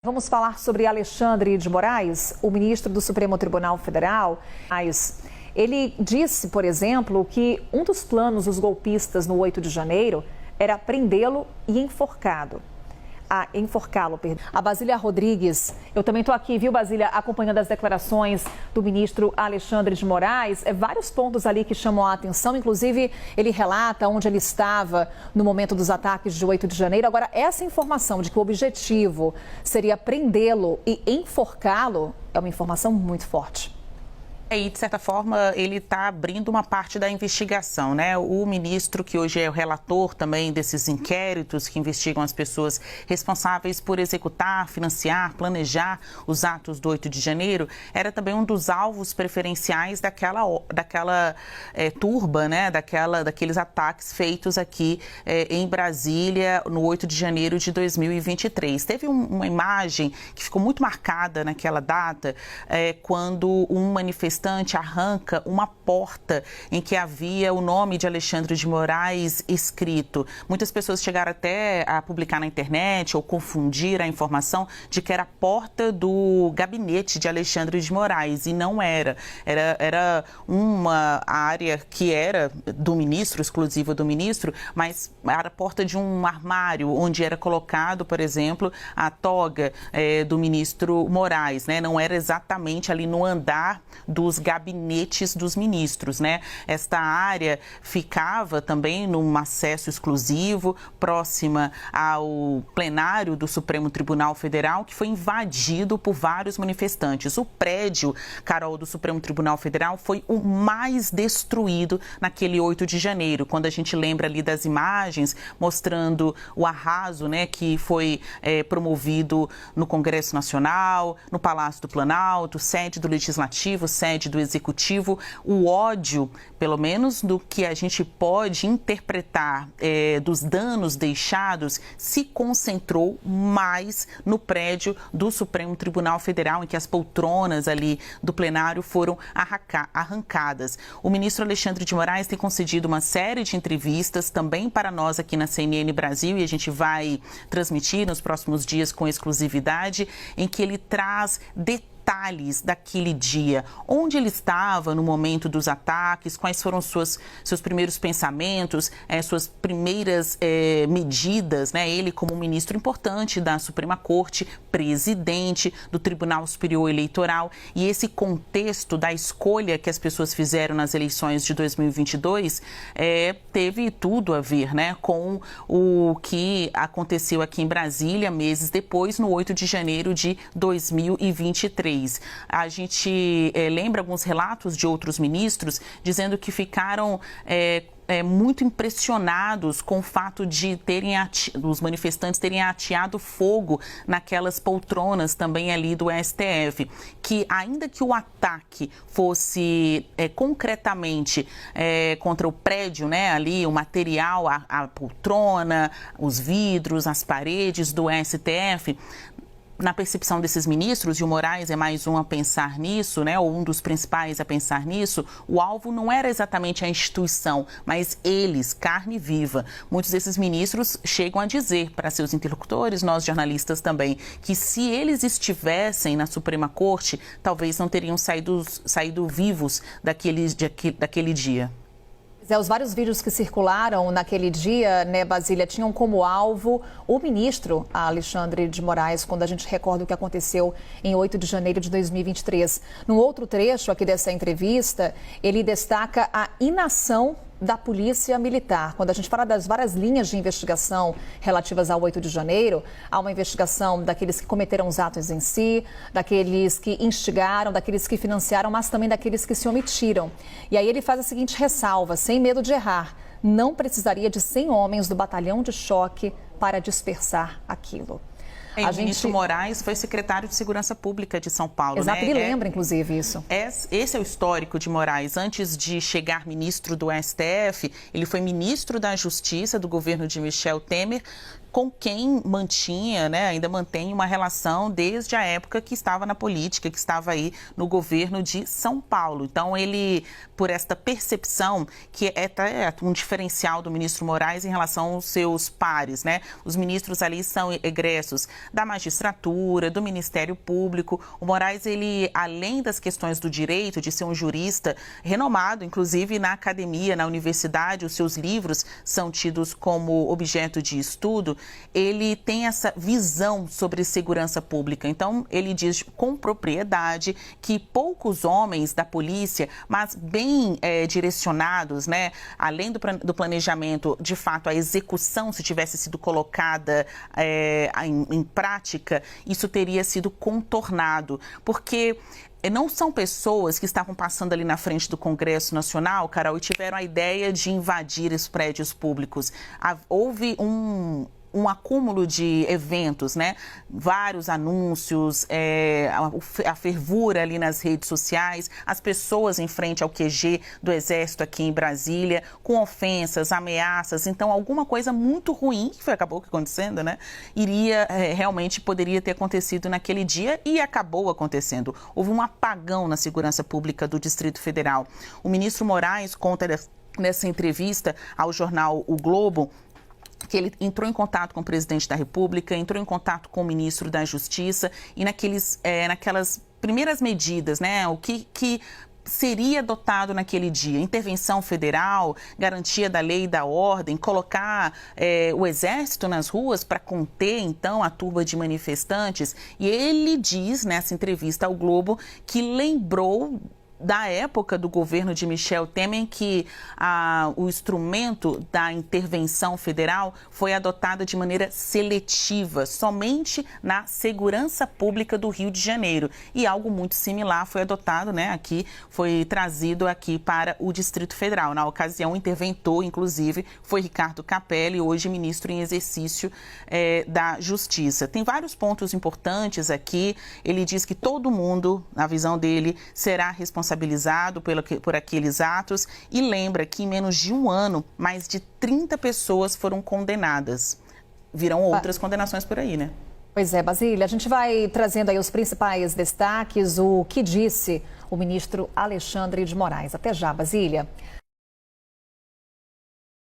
Vamos falar sobre Alexandre de Moraes, o ministro do Supremo Tribunal Federal. Ele disse, por exemplo, que um dos planos dos golpistas no 8 de janeiro era prendê-lo e enforcá-lo. A Basília Rodrigues, eu também estou aqui, viu, Basília, acompanhando as declarações do ministro Alexandre de Moraes. Vários pontos ali que chamam a atenção, inclusive ele relata onde ele estava no momento dos ataques de 8 de janeiro. Agora, essa informação de que o objetivo seria prendê-lo e enforcá-lo é uma informação muito forte. E, de certa forma, ele está abrindo uma parte da investigação, né? O ministro, que hoje é o relator também desses inquéritos que investigam as pessoas responsáveis por executar, financiar, planejar os atos do 8 de janeiro, era também um dos alvos preferenciais daquela turba, né? Daqueles ataques feitos aqui em Brasília no 8 de janeiro de 2023. Teve uma imagem que ficou muito marcada naquela data, quando um manifestante arranca uma porta em que havia o nome de Alexandre de Moraes escrito. Muitas pessoas chegaram até a publicar na internet ou confundir a informação de que era a porta do gabinete de Alexandre de Moraes, e não era. Era uma área que era do ministro, exclusiva do ministro, mas era a porta de um armário onde era colocado, por exemplo, a toga do ministro Moraes, né? Não era exatamente ali no andar dos gabinetes dos ministros, né? Esta área ficava também num acesso exclusivo, próxima ao plenário do Supremo Tribunal Federal, que foi invadido por vários manifestantes. O prédio, Carol, do Supremo Tribunal Federal foi o mais destruído naquele 8 de janeiro, quando a gente lembra ali das imagens mostrando o arraso, né, que foi promovido no Congresso Nacional, no Palácio do Planalto, sede do Legislativo, sede do Executivo. O ódio, pelo menos do que a gente pode interpretar dos danos deixados, se concentrou mais no prédio do Supremo Tribunal Federal, em que as poltronas ali do plenário foram arrancadas. O ministro Alexandre de Moraes tem concedido uma série de entrevistas também para nós aqui na CNN Brasil, e a gente vai transmitir nos próximos dias com exclusividade, em que ele traz detalhes daquele dia, onde ele estava no momento dos ataques, quais foram seus primeiros pensamentos, suas primeiras medidas, né? Ele como um ministro importante da Suprema Corte, presidente do Tribunal Superior Eleitoral, e esse contexto da escolha que as pessoas fizeram nas eleições de 2022 teve tudo a ver, né, com o que aconteceu aqui em Brasília meses depois, no 8 de janeiro de 2023. A gente lembra alguns relatos de outros ministros dizendo que ficaram muito impressionados com o fato de os manifestantes terem ateado fogo naquelas poltronas também ali do STF, que ainda que o ataque fosse concretamente contra o prédio, né, ali o material, a poltrona, os vidros, as paredes do STF, na percepção desses ministros, e o Moraes é mais um a pensar nisso, né, ou um dos principais a pensar nisso, o alvo não era exatamente a instituição, mas eles, carne viva. Muitos desses ministros chegam a dizer para seus interlocutores, nós jornalistas também, que se eles estivessem na Suprema Corte, talvez não teriam saído vivos daquele dia. Os vários vídeos que circularam naquele dia, né, Basília, tinham como alvo o ministro Alexandre de Moraes, quando a gente recorda o que aconteceu em 8 de janeiro de 2023. Num outro trecho aqui dessa entrevista, ele destaca a inação da Polícia Militar. Quando a gente fala das várias linhas de investigação relativas ao 8 de janeiro, há uma investigação daqueles que cometeram os atos em si, daqueles que instigaram, daqueles que financiaram, mas também daqueles que se omitiram. E aí ele faz a seguinte ressalva, sem medo de errar: não precisaria de 100 homens do batalhão de choque para dispersar aquilo. O ministro Moraes foi secretário de Segurança Pública de São Paulo. Exato, né? Ele lembra, inclusive, isso. Esse é o histórico de Moraes. Antes de chegar ministro do STF, ele foi ministro da Justiça do governo de Michel Temer, com quem mantinha, né, ainda mantém uma relação desde a época que estava na política, que estava aí no governo de São Paulo. Então, ele, por esta percepção, que é um diferencial do ministro Moraes em relação aos seus pares, né? Os ministros ali são egressos da magistratura, do Ministério Público. O Moraes, ele, além das questões do direito, de ser um jurista renomado, inclusive na academia, na universidade, os seus livros são tidos como objeto de estudo, ele tem essa visão sobre segurança pública. Então, ele diz com propriedade que poucos homens da polícia, mas bem direcionados, né, além do planejamento, de fato, a execução, se tivesse sido colocada em prática, isso teria sido contornado, porque não são pessoas que estavam passando ali na frente do Congresso Nacional, Carol, e tiveram a ideia de invadir os prédios públicos. Houve um acúmulo de eventos, né? Vários anúncios, a fervura ali nas redes sociais, as pessoas em frente ao QG do Exército aqui em Brasília, com ofensas, ameaças. Então, alguma coisa muito ruim, que acabou acontecendo, né? Realmente poderia ter acontecido naquele dia e acabou acontecendo. Houve um apagão na segurança pública do Distrito Federal. O ministro Moraes conta nessa entrevista ao jornal O Globo que ele entrou em contato com o presidente da República, entrou em contato com o ministro da Justiça e naquelas primeiras medidas, né, o que seria adotado naquele dia? Intervenção federal, garantia da lei e da ordem, colocar o Exército nas ruas para conter, então, a turba de manifestantes. E ele diz, nessa entrevista ao Globo, que lembrou da época do governo de Michel Temer, que o instrumento da intervenção federal foi adotado de maneira seletiva, somente na segurança pública do Rio de Janeiro. E algo muito similar foi adotado, né, aqui, foi trazido aqui para o Distrito Federal. Na ocasião, o interventor, inclusive, foi Ricardo Capelli, hoje ministro em exercício da Justiça. Tem vários pontos importantes aqui. Ele diz que todo mundo, na visão dele, será responsabilizado por aqueles atos e lembra que em menos de um ano, mais de 30 pessoas foram condenadas. Virão outras condenações por aí, né? Pois é, Basília, a gente vai trazendo aí os principais destaques, o que disse o ministro Alexandre de Moraes. Até já, Basília.